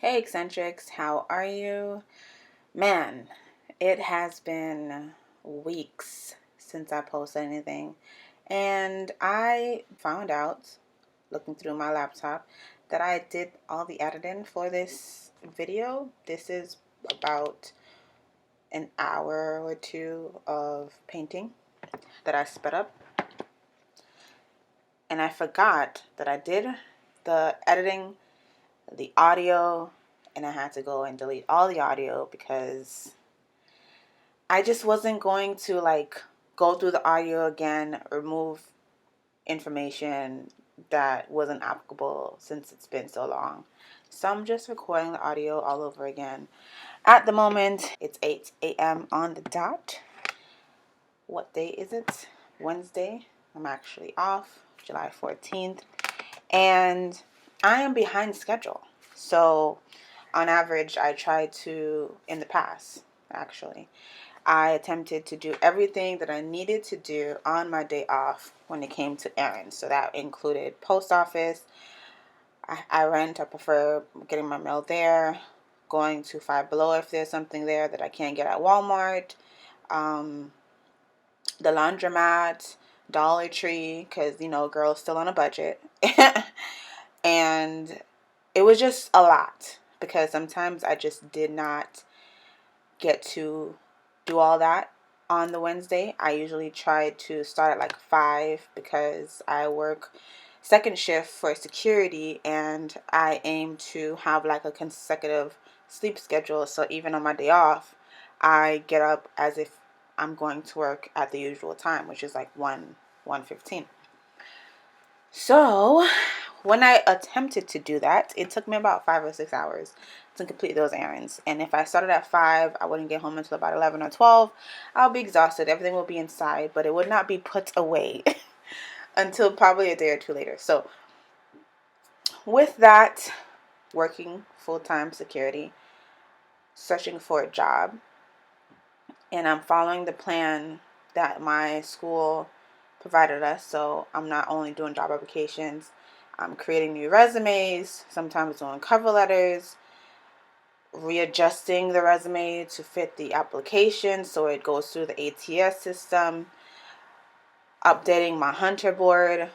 Hey eccentrics, how are you? Man, it has been weeks since I posted anything, and I found out, looking through my laptop, that I did all the editing for this video. This is about an hour or two of painting that I sped up, and I forgot that I did the editing, the audio, and I had to go and delete all the audio because I just wasn't going to go through the audio again, remove information that wasn't applicable since it's been so long. So I'm just recording the audio all over again. At the moment, it's 8 a.m. on the dot. What day is it? Wednesday. I'm actually off, July 14th. And I am behind schedule. So on average, I try to, in the past, actually, I attempted to do everything that I needed to do on my day off when it came to errands. So that included post office. I prefer getting my mail there, going to Five Below if there's something there that I can't get at Walmart, um, the laundromat, Dollar Tree, because, girls still on a budget. And it was just a lot because sometimes I just did not get to do all that on the Wednesday. I usually try to start at like 5 because I work second shift for security and I aim to have like a consecutive sleep schedule. So even on my day off, I get up as if I'm going to work at the usual time, which is like 1:15. So when I attempted to do that, it took me about 5 or 6 hours to complete those errands. And if I started at 5, I wouldn't get home until about 11 or 12. I'll be exhausted. Everything will be inside, but it would not be put away until probably a day or two later. So with that, working full-time security, searching for a job, and I'm following the plan that my school provided us. So I'm not only doing job applications, I'm creating new resumes, sometimes doing cover letters, readjusting the resume to fit the application so it goes through the ATS system, updating my Hunter board,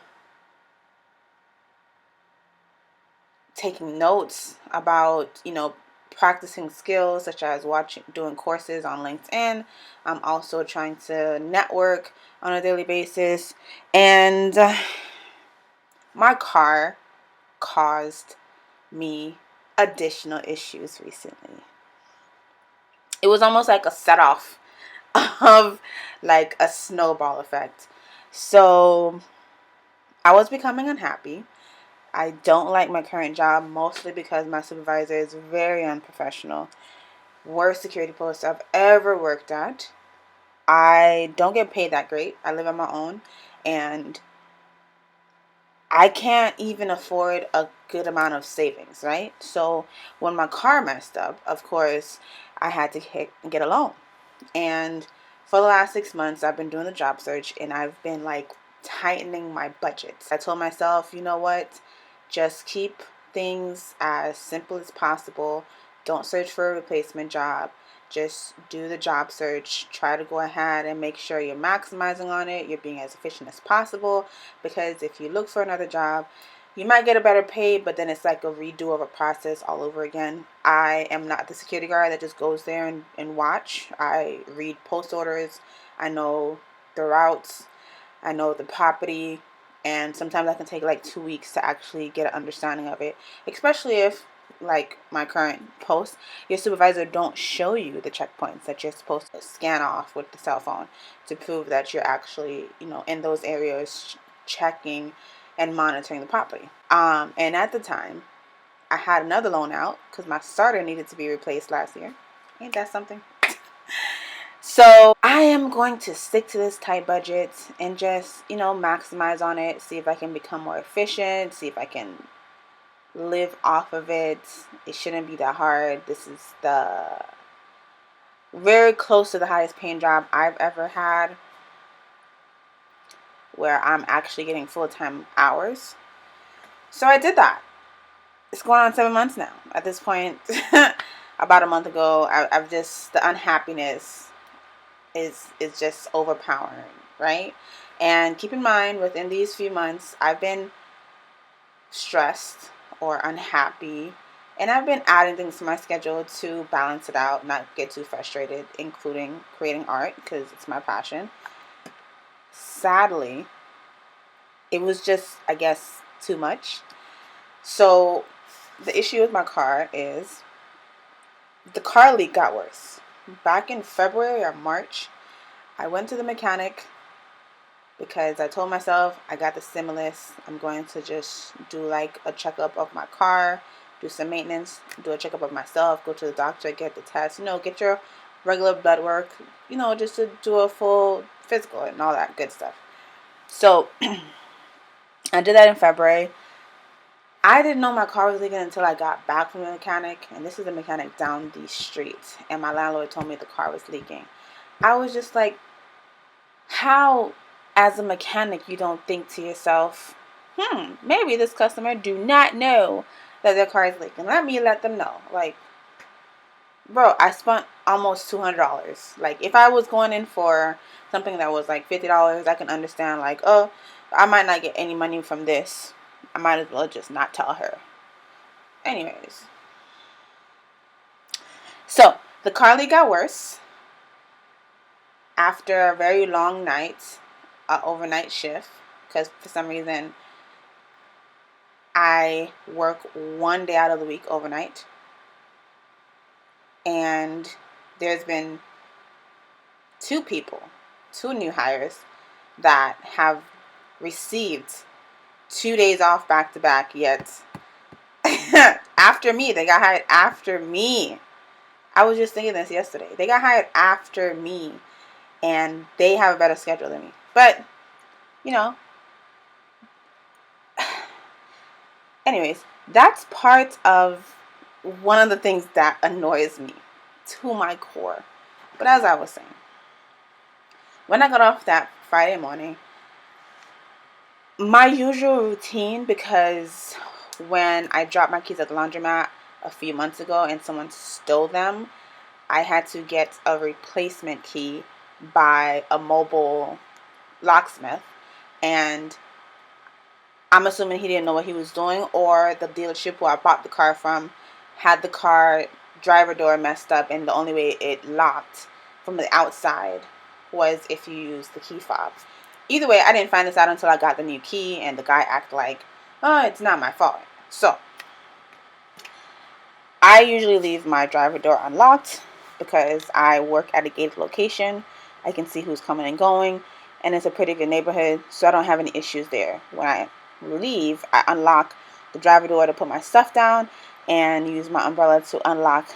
taking notes about, practicing skills such as doing courses on LinkedIn. I'm also trying to network on a daily basis. And my car caused me additional issues recently. It was almost like a set off of like a snowball effect. So I was becoming unhappy. I don't like my current job, mostly because my supervisor is very unprofessional. Worst security post I've ever worked at. I don't get paid that great. I live on my own, and I can't even afford a good amount of savings, right? So when my car messed up, of course, I had to get a loan. And for the last 6 months, I've been doing the job search, and I've been like tightening my budgets. I told myself, you know what? Just keep things as simple as possible. Don't search for a replacement job. Just do the job search. Try to go ahead and make sure you're maximizing on it. You're being as efficient as possible. Because if you look for another job, you might get a better pay, but then it's like a redo of a process all over again. I am not the security guard that just goes there and watch. I read post orders. I know the routes. I know the property. And sometimes I can take like 2 weeks to actually get an understanding of it. Especially if, like my current post, your supervisor don't show you the checkpoints that you're supposed to scan off with the cell phone to prove that you're actually, in those areas checking and monitoring the property. And at the time, I had another loan out because my starter needed to be replaced last year. Ain't that something? So I am going to stick to this tight budget and just, maximize on it, see if I can become more efficient, see if I can live off of it. It shouldn't be that hard. This is the very close to the highest paying job I've ever had, where I'm actually getting full-time hours. So I did that. it's going on 7 months now. At this point, about a month ago, I've just, the unhappiness is just overpowering, right? And keep in mind, within these few months, I've been stressed or unhappy, and I've been adding things to my schedule to balance it out, not get too frustrated, including creating art because it's my passion. Sadly, it was just, I guess, too much. So the issue with my car is the car leak got worse. Back in February or March, I went to the mechanic because I told myself I got the stimulus. I'm going to just do like a checkup of my car, do some maintenance, do a checkup of myself, go to the doctor, get the test, get your regular blood work, just to do a full physical and all that good stuff. So I did that in February. I didn't know my car was leaking until I got back from the mechanic, and this is a mechanic down the street, and my landlord told me the car was leaking. I was just like, how, as a mechanic, you don't think to yourself, maybe this customer do not know that their car is leaking. Let me let them know. Like, bro, I spent almost $200. Like, if I was going in for something that was like $50, I can understand, like, oh, I might not get any money from this. I might as well just not tell her. Anyways. So, the car leak got worse after a very long night, overnight shift, because for some reason I work one day out of the week overnight, and there's been two new hires that have received 2 days off back to back, yet after me. They got hired after me. I was just thinking this yesterday. They got hired after me, and they have a better schedule than me. But, anyways, that's part of one of the things that annoys me to my core. But as I was saying, when I got off that Friday morning, my usual routine, because when I dropped my keys at the laundromat a few months ago and someone stole them, I had to get a replacement key by a mobile locksmith, and I'm assuming he didn't know what he was doing, or the dealership where I bought the car from had the car driver door messed up, and the only way it locked from the outside was if you used the key fob. Either way, I didn't find this out until I got the new key, and the guy acted like, oh, it's not my fault. So I usually leave my driver door unlocked because I work at a gated location. I can see who's coming and going, and it's a pretty good neighborhood, so I don't have any issues there. When I leave, I unlock the driver door to put my stuff down and use my umbrella to unlock,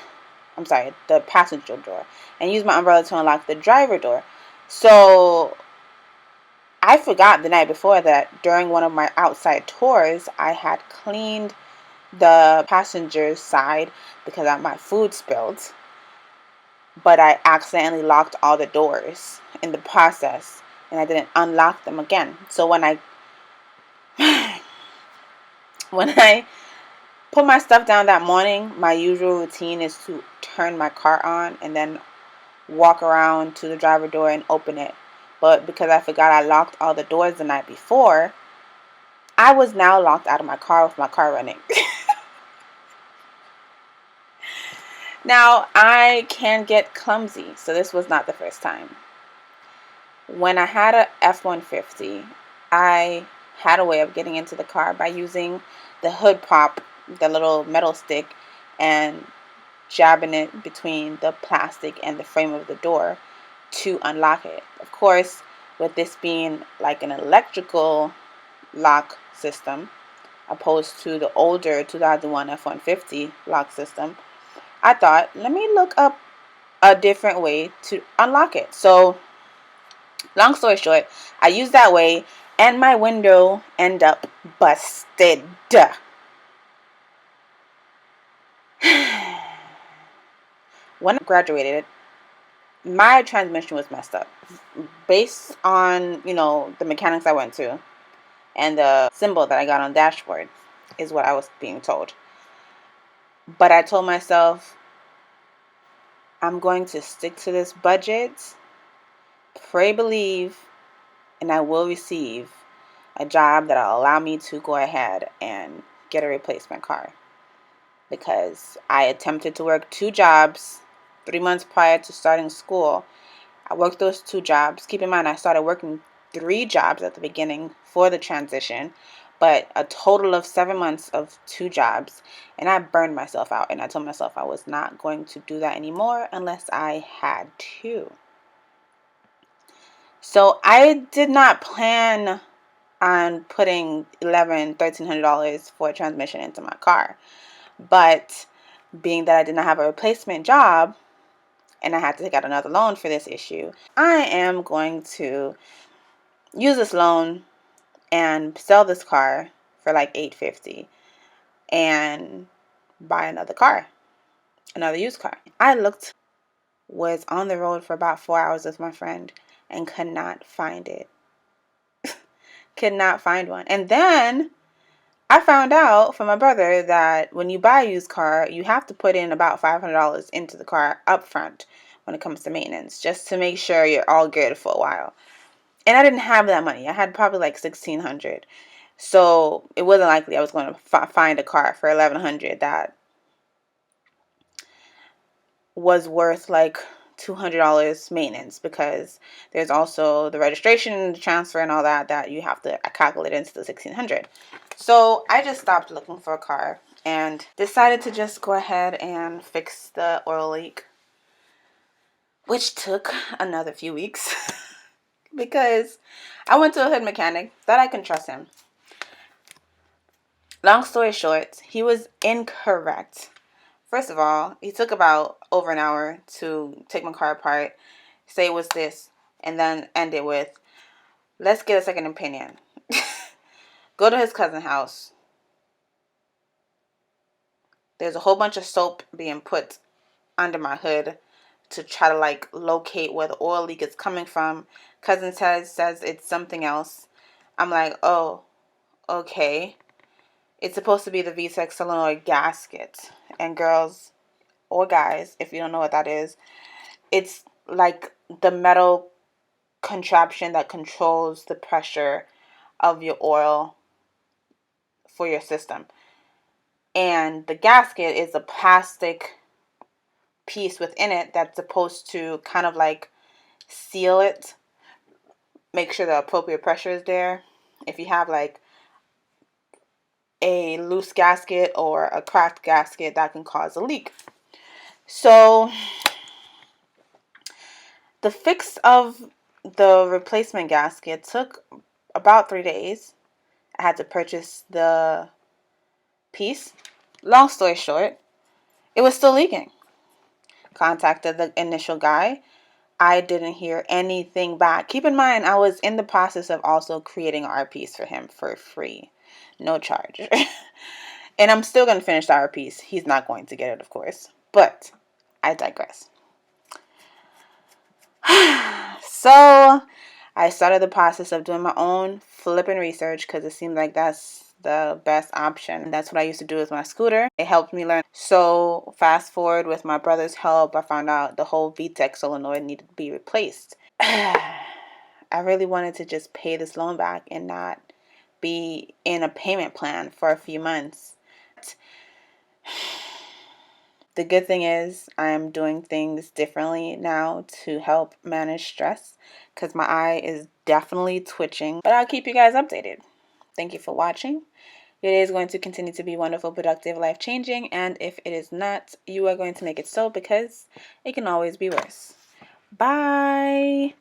the passenger door, and use my umbrella to unlock the driver door. So I forgot the night before that during one of my outside tours, I had cleaned the passenger side because my food spilled, but I accidentally locked all the doors in the process, and I didn't unlock them again. So when I put my stuff down that morning, my usual routine is to turn my car on and then walk around to the driver door and open it. But because I forgot I locked all the doors the night before, I was now locked out of my car with my car running. Now, I can get clumsy, so this was not the first time. When I had a F-150, I had a way of getting into the car by using the hood prop, the little metal stick, and jabbing it between the plastic and the frame of the door to unlock it. Of course, with this being like an electrical lock system, opposed to the older 2001 F-150 lock system, I thought, let me look up a different way to unlock it. So, long story short, I used that way, and my window ended up busted. When I graduated, my transmission was messed up. Based on, the mechanics I went to and the symbol that I got on the dashboard is what I was being told. But I told myself, I'm going to stick to this budget, pray, believe, and I will receive a job that'll allow me to go ahead and get a replacement car. Because I attempted to work 2 jobs 3 months prior to starting school. I worked those 2 jobs. Keep in mind, I started working 3 jobs at the beginning for the transition, but a total of 7 months of 2 jobs. And I burned myself out, and I told myself I was not going to do that anymore unless I had to. So I did not plan on putting $1,300 for a transmission into my car. But being that I did not have a replacement job and I had to take out another loan for this issue, I am going to use this loan and sell this car for like $850 and buy another used car. Was on the road for about 4 hours with my friend and could not find it. Could not find one. And then I found out from my brother that when you buy a used car, you have to put in about $500 into the car up front when it comes to maintenance, just to make sure you're all good for a while. And I didn't have that money. I had probably like $1,600. So it wasn't likely I was going to find a car for $1,100 that was worth like $200 maintenance, because there's also the registration, the transfer, and all that you have to calculate into the $1,600. So I just stopped looking for a car and decided to just go ahead and fix the oil leak, which took another few weeks because I went to a hood mechanic that I can trust him. Long story short, he was incorrect. First of all, he took about over an hour to take my car apart, say it was this, and then end it with, let's get a second opinion. Go to his cousin's house. There's a whole bunch of soap being put under my hood to try to like locate where the oil leak is coming from. Cousin says it's something else. I'm like, oh, okay. It's supposed to be the V6 solenoid gasket. And girls or guys, if you don't know what that is, it's like the metal contraption that controls the pressure of your oil for your system. And the gasket is a plastic piece within it that's supposed to kind of like seal it, make sure the appropriate pressure is there. If you have like a loose gasket or a cracked gasket, that can cause a leak. So the fix of the replacement gasket took about 3 days. I had to purchase the piece. Long story short, it was still leaking. Contacted the initial guy. I didn't hear anything back. Keep in mind, I was in the process of also creating an art piece for him for free. No charge. And I'm still going to finish the art piece. He's not going to get it, of course. But I digress. So I started the process of doing my own flipping research because it seemed like that's the best option. That's what I used to do with my scooter. It helped me learn. So fast forward, with my brother's help, I found out the whole VTEC solenoid needed to be replaced. I really wanted to just pay this loan back and not be in a payment plan for a few months. The good thing is I'm doing things differently now to help manage stress, because my eye is definitely twitching. But I'll keep you guys updated. Thank you for watching. Your day is going to continue to be wonderful, productive, life-changing. And if it is not, you are going to make it so, because it can always be worse. Bye.